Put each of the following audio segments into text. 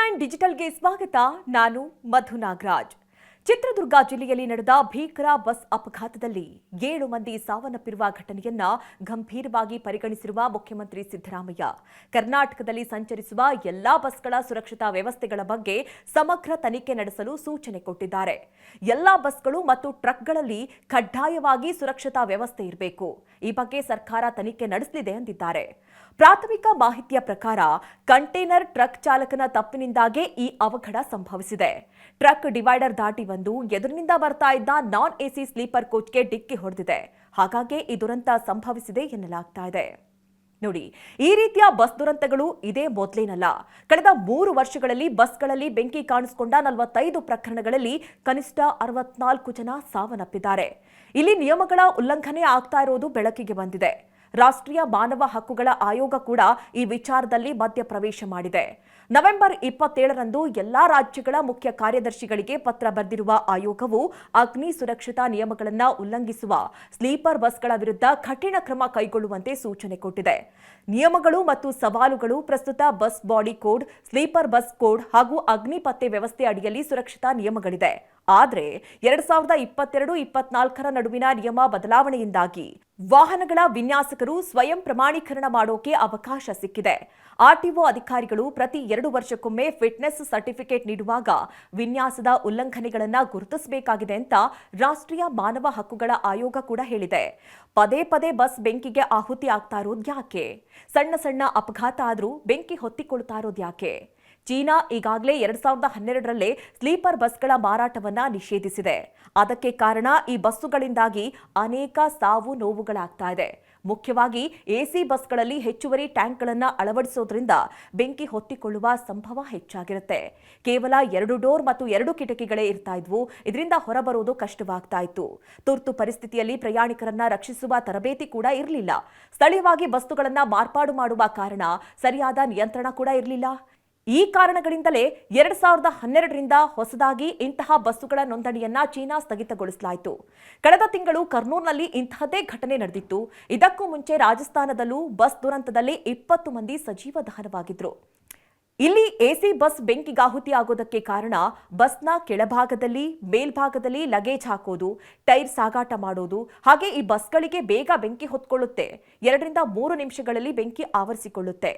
C9 ಡಿಜಿಟಲ್ಗೆ ಸ್ವಾಗತ. ನಾನು ಮಧು ನಾಗರಾಜ್. ಚಿತ್ರದುರ್ಗ ಜಿಲ್ಲೆಯಲ್ಲಿ ನಡೆದ ಭೀಕರ ಬಸ್ ಅಪಘಾತದಲ್ಲಿ 7 ಮಂದಿ ಸಾವನ್ನಪ್ಪಿರುವ ಘಟನೆಯನ್ನ ಗಂಭೀರವಾಗಿ ಪರಿಗಣಿಸಿರುವ ಮುಖ್ಯಮಂತ್ರಿ ಸಿದ್ದರಾಮಯ್ಯ ಕರ್ನಾಟಕದಲ್ಲಿ ಸಂಚರಿಸುವ ಎಲ್ಲಾ ಬಸ್ಗಳ ಸುರಕ್ಷತಾ ವ್ಯವಸ್ಥೆಗಳ ಬಗ್ಗೆ ಸಮಗ್ರ ತನಿಖೆ ನಡೆಸಲು ಸೂಚನೆ ಕೊಟ್ಟಿದ್ದಾರೆ. ಎಲ್ಲಾ ಬಸ್ಗಳು ಮತ್ತು ಟ್ರಕ್ಗಳಲ್ಲಿ ಕಡ್ಡಾಯವಾಗಿ ಸುರಕ್ಷತಾ ವ್ಯವಸ್ಥೆ ಇರಬೇಕು. ಈ ಬಗ್ಗೆ ಸರ್ಕಾರ ತನಿಖೆ ನಡೆಸಲಿದೆ ಎಂದಿದ್ದಾರೆ. ಪ್ರಾಥಮಿಕ ಮಾಹಿತಿಯ ಪ್ರಕಾರ ಕಂಟೈನರ್ ಟ್ರಕ್ ಚಾಲಕನ ತಪ್ಪಿನಿಂದಾಗಿ ಈ ಅವಘಡ ಸಂಭವಿಸಿದೆ. ಟ್ರಕ್ ಡಿವೈಡರ್ ದಾಟಿ ಬಂದು ಎದುರಿನಿಂದ ಬರ್ತಾ ಇದ್ದ ನಾನ್ ಎಸಿ ಸ್ಲೀಪರ್ ಕೋಚ್ಗೆ ಡಿಕ್ಕಿ ಹೊಡೆದಿದೆ. ಹಾಗಾಗಿ ಈ ದುರಂತ ಸಂಭವಿಸಿದೆ ಎನ್ನಲಾಗ್ತಾ ಇದೆ. ನೋಡಿ, ಈ ರೀತಿಯ ಬಸ್ ದುರಂತಗಳು ಇದೇ ಮೊದಲೇನಲ್ಲ. ಕಳೆದ 3 ವರ್ಷಗಳಲ್ಲಿ ಬಸ್ಗಳಲ್ಲಿ ಬೆಂಕಿ ಕಾಣಿಸಿಕೊಂಡ 45 ಪ್ರಕರಣಗಳಲ್ಲಿ ಕನಿಷ್ಠ 64 ಜನ ಸಾವನ್ನಪ್ಪಿದ್ದಾರೆ. ಇಲ್ಲಿ ನಿಯಮಗಳ ಉಲ್ಲಂಘನೆ ಆಗ್ತಾ ಇರೋದು ಬೆಳಕಿಗೆ ಬಂದಿದೆ. ರಾಷ್ಟ್ರೀಯ ಮಾನವ ಹಕ್ಕುಗಳ ಆಯೋಗ ಕೂಡ ಈ ವಿಚಾರದಲ್ಲಿ ಮಧ್ಯಪ್ರವೇಶ ಮಾಡಿದೆ. ನವೆಂಬರ್ 27ರಂದು ಎಲ್ಲಾ ರಾಜ್ಯಗಳ ಮುಖ್ಯ ಕಾರ್ಯದರ್ಶಿಗಳಿಗೆ ಪತ್ರ ಬರೆದಿರುವ ಆಯೋಗವು ಅಗ್ನಿ ಸುರಕ್ಷತಾ ನಿಯಮಗಳನ್ನು ಉಲ್ಲಂಘಿಸುವ ಸ್ಲೀಪರ್ ಬಸ್ಗಳ ವಿರುದ್ಧ ಕಠಿಣ ಕ್ರಮ ಕೈಗೊಳ್ಳುವಂತೆ ಸೂಚನೆ ಕೊಟ್ಟಿದೆ. ನಿಯಮಗಳು ಮತ್ತು ಸವಾಲುಗಳು ಪ್ರಸ್ತುತ bus body code, sleeper bus code ಹಾಗೂ ಅಗ್ನಿ ಪತ್ತೆ ವ್ಯವಸ್ಥೆ ಅಡಿಯಲ್ಲಿ ಸುರಕ್ಷತಾ ನಿಯಮಗಳಿದೆ. ಆದರೆ 2022-24ರ ನಡುವಿನ ನಿಯಮ ಬದಲಾವಣೆಯಿಂದಾಗಿ ವಾಹನಗಳ ವಿನ್ಯಾಸಕರು ಸ್ವಯಂ ಪ್ರಮಾಣೀಕರಣ ಮಾಡೋಕೆ ಅವಕಾಶ ಸಿಕ್ಕಿದೆ. ಆರ್ಟಿಒ ಅಧಿಕಾರಿಗಳು ಪ್ರತಿ 2 ವರ್ಷಕ್ಕೊಮ್ಮೆ ಫಿಟ್ನೆಸ್ ಸರ್ಟಿಫಿಕೇಟ್ ನೀಡುವಾಗ ವಿನ್ಯಾಸದ ಉಲ್ಲಂಘನೆಗಳನ್ನು ಗುರುತಿಸಬೇಕಾಗಿದೆ ಅಂತ ರಾಷ್ಟ್ರೀಯ ಮಾನವ ಹಕ್ಕುಗಳ ಆಯೋಗ ಕೂಡ ಹೇಳಿದೆ. ಪದೇ ಪದೇ ಬಸ್ ಬೆಂಕಿಗೆ ಆಹುತಿ ಆಗ್ತಾ ಇರೋದು ಯಾಕೆ? ಸಣ್ಣ ಸಣ್ಣ ಅಪಘಾತ ಆದರೂ ಬೆಂಕಿ ಹೊತ್ತಿಕೊಳ್ತಾ ಇರೋದು ಯಾಕೆ? ಚೀನಾ ಈಗಾಗಲೇ 2012ರಲ್ಲೇ ಸ್ಲೀಪರ್ ಬಸ್ಗಳ ಮಾರಾಟವನ್ನ ನಿಷೇಧಿಸಿದೆ. ಅದಕ್ಕೆ ಕಾರಣ ಈ ಬಸ್ಸುಗಳಿಂದಾಗಿ ಅನೇಕ ಸಾವು ನೋವುಗಳಾಗ್ತಾ ಇದೆ. ಮುಖ್ಯವಾಗಿ ಎಸಿ ಬಸ್ಗಳಲ್ಲಿ ಹೆಚ್ಚುವರಿ ಟ್ಯಾಂಕ್ಗಳನ್ನು ಅಳವಡಿಸೋದ್ರಿಂದ ಬೆಂಕಿ ಹೊತ್ತಿಕೊಳ್ಳುವ ಸಂಭವ ಹೆಚ್ಚಾಗಿರುತ್ತೆ. ಕೇವಲ 2 ಡೋರ್ ಮತ್ತು 2 ಕಿಟಕಿಗಳೇ ಇರ್ತಾ ಇದ್ವು. ಇದರಿಂದ ಹೊರಬರೋದು ಕಷ್ಟವಾಗ್ತಾ ಇತ್ತು. ತುರ್ತು ಪರಿಸ್ಥಿತಿಯಲ್ಲಿ ಪ್ರಯಾಣಿಕರನ್ನ ರಕ್ಷಿಸುವ ತರಬೇತಿ ಕೂಡ ಇರಲಿಲ್ಲ. ಸ್ಥಳೀಯವಾಗಿ ಬಸ್ಸುಗಳನ್ನ ಮಾರ್ಪಾಡು ಮಾಡುವ ಕಾರಣ ಸರಿಯಾದ ನಿಯಂತ್ರಣ ಕೂಡ ಇರಲಿಲ್ಲ. ಈ ಕಾರಣಗಳಿಂದಲೇ 2012ರಿಂದ ಹೊಸದಾಗಿ ಇಂತಹ ಬಸ್ಸುಗಳ ನೋಂದಣಿಯನ್ನ ಚೀನಾ ಸ್ಥಗಿತಗೊಳಿಸಲಾಯಿತು. ಕಳೆದ ತಿಂಗಳು ಕರ್ನೂಲ್ನಲ್ಲಿ ಇಂತಹದ್ದೇ ಘಟನೆ ನಡೆದಿತ್ತು. ಇದಕ್ಕೂ ಮುಂಚೆ ರಾಜಸ್ಥಾನದಲ್ಲೂ ಬಸ್ ದುರಂತದಲ್ಲಿ 20 ಮಂದಿ ಸಜೀವ ದಹನವಾಗಿದ್ರು. ಇಲ್ಲಿ ಎಸಿ ಬಸ್ ಬೆಂಕಿಗಾಹುತಿ ಆಗೋದಕ್ಕೆ ಕಾರಣ ಬಸ್ನ ಕೆಳಭಾಗದಲ್ಲಿ ಮೇಲ್ಭಾಗದಲ್ಲಿ ಲಗೇಜ್ ಹಾಕೋದು, ಟೈರ್ ಸಾಗಾಟ ಮಾಡೋದು. ಹಾಗೆ ಈ ಬಸ್ಗಳಿಗೆ ಬೇಗ ಬೆಂಕಿ ಹೊತ್ಕೊಳ್ಳುತ್ತೆ. 2ರಿಂದ 3 ನಿಮಿಷಗಳಲ್ಲಿ ಬೆಂಕಿ ಆವರಿಸಿಕೊಳ್ಳುತ್ತೆ.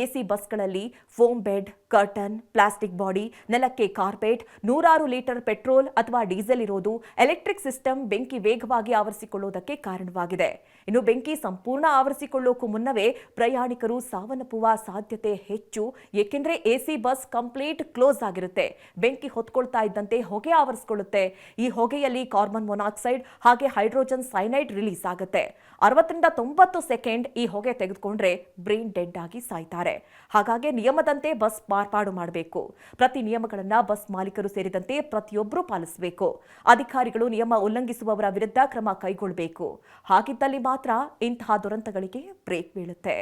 ಎಸಿ ಬಸ್ಗಳಲ್ಲಿ foam bed, curtain, plastic body, ನೆಲಕ್ಕೆ ಕಾರ್ಪೆಟ್, 100 ಲೀಟರ್ ಪೆಟ್ರೋಲ್ ಅಥವಾ ಡೀಸೆಲ್ ಇರೋದು, ಎಲೆಕ್ಟ್ರಿಕ್ ಸಿಸ್ಟಮ್ ಬೆಂಕಿ ವೇಗವಾಗಿ ಆವರಿಸಿಕೊಳ್ಳುವುದಕ್ಕೆ ಕಾರಣವಾಗಿದೆ. ಇನ್ನು ಬೆಂಕಿ ಸಂಪೂರ್ಣ ಆವರಿಸಿಕೊಳ್ಳೋಕು ಮುನ್ನವೇ ಪ್ರಯಾಣಿಕರು ಸಾವನ್ನಪ್ಪುವ ಸಾಧ್ಯತೆ ಹೆಚ್ಚು. ಏಕೆಂದರೆ ಎಸಿ ಬಸ್ ಕಂಪ್ಲೀಟ್ ಕ್ಲೋಸ್ ಆಗಿರುತ್ತೆ. ಬೆಂಕಿ ಹೊತ್ಕೊಳ್ತಾ ಇದ್ದಂತೆ ಹೊಗೆ ಆವರಿಸಿಕೊಳ್ಳುತ್ತೆ. ಈ ಹೊಗೆಯಲ್ಲಿ ಕಾರ್ಬನ್ ಮೊನಾಕ್ಸೈಡ್ ಹಾಗೆ ಹೈಡ್ರೋಜನ್ ಸೈನೈಡ್ ರಿಲೀಸ್ ಆಗುತ್ತೆ. 60ರಿಂದ 90 ಸೆಕೆಂಡ್ ಈ ಹೊಗೆ ತೆಗೆದುಕೊಂಡ್ರೆ ಬ್ರೈನ್ ಡೆಡ್ ಆಗಿ ಸಾಯ್ತಾರೆ. ಹಾಗಾಗಿ ನಿಯಮದಂತೆ ಬಸ್ ಮಾರ್ಪಾಡು ಮಾಡಬೇಕು. ಪ್ರತಿ ನಿಯಮಗಳನ್ನ ಬಸ್ ಮಾಲೀಕರು ಸೇರಿದಂತೆ ಪ್ರತಿಯೊಬ್ಬರು ಪಾಲಿಸಬೇಕು. ಅಧಿಕಾರಿಗಳು ನಿಯಮ ಉಲ್ಲಂಘಿಸುವವರ ವಿರುದ್ಧ ಕ್ರಮ ಕೈಗೊಳ್ಳಬೇಕು. ಹಾಗಿದ್ದಲ್ಲಿ ಮಾತ್ರ ಇಂತಹ ದುರಂತಗಳಿಗೆ ಬ್ರೇಕ್ ಬೀಳುತ್ತೆ.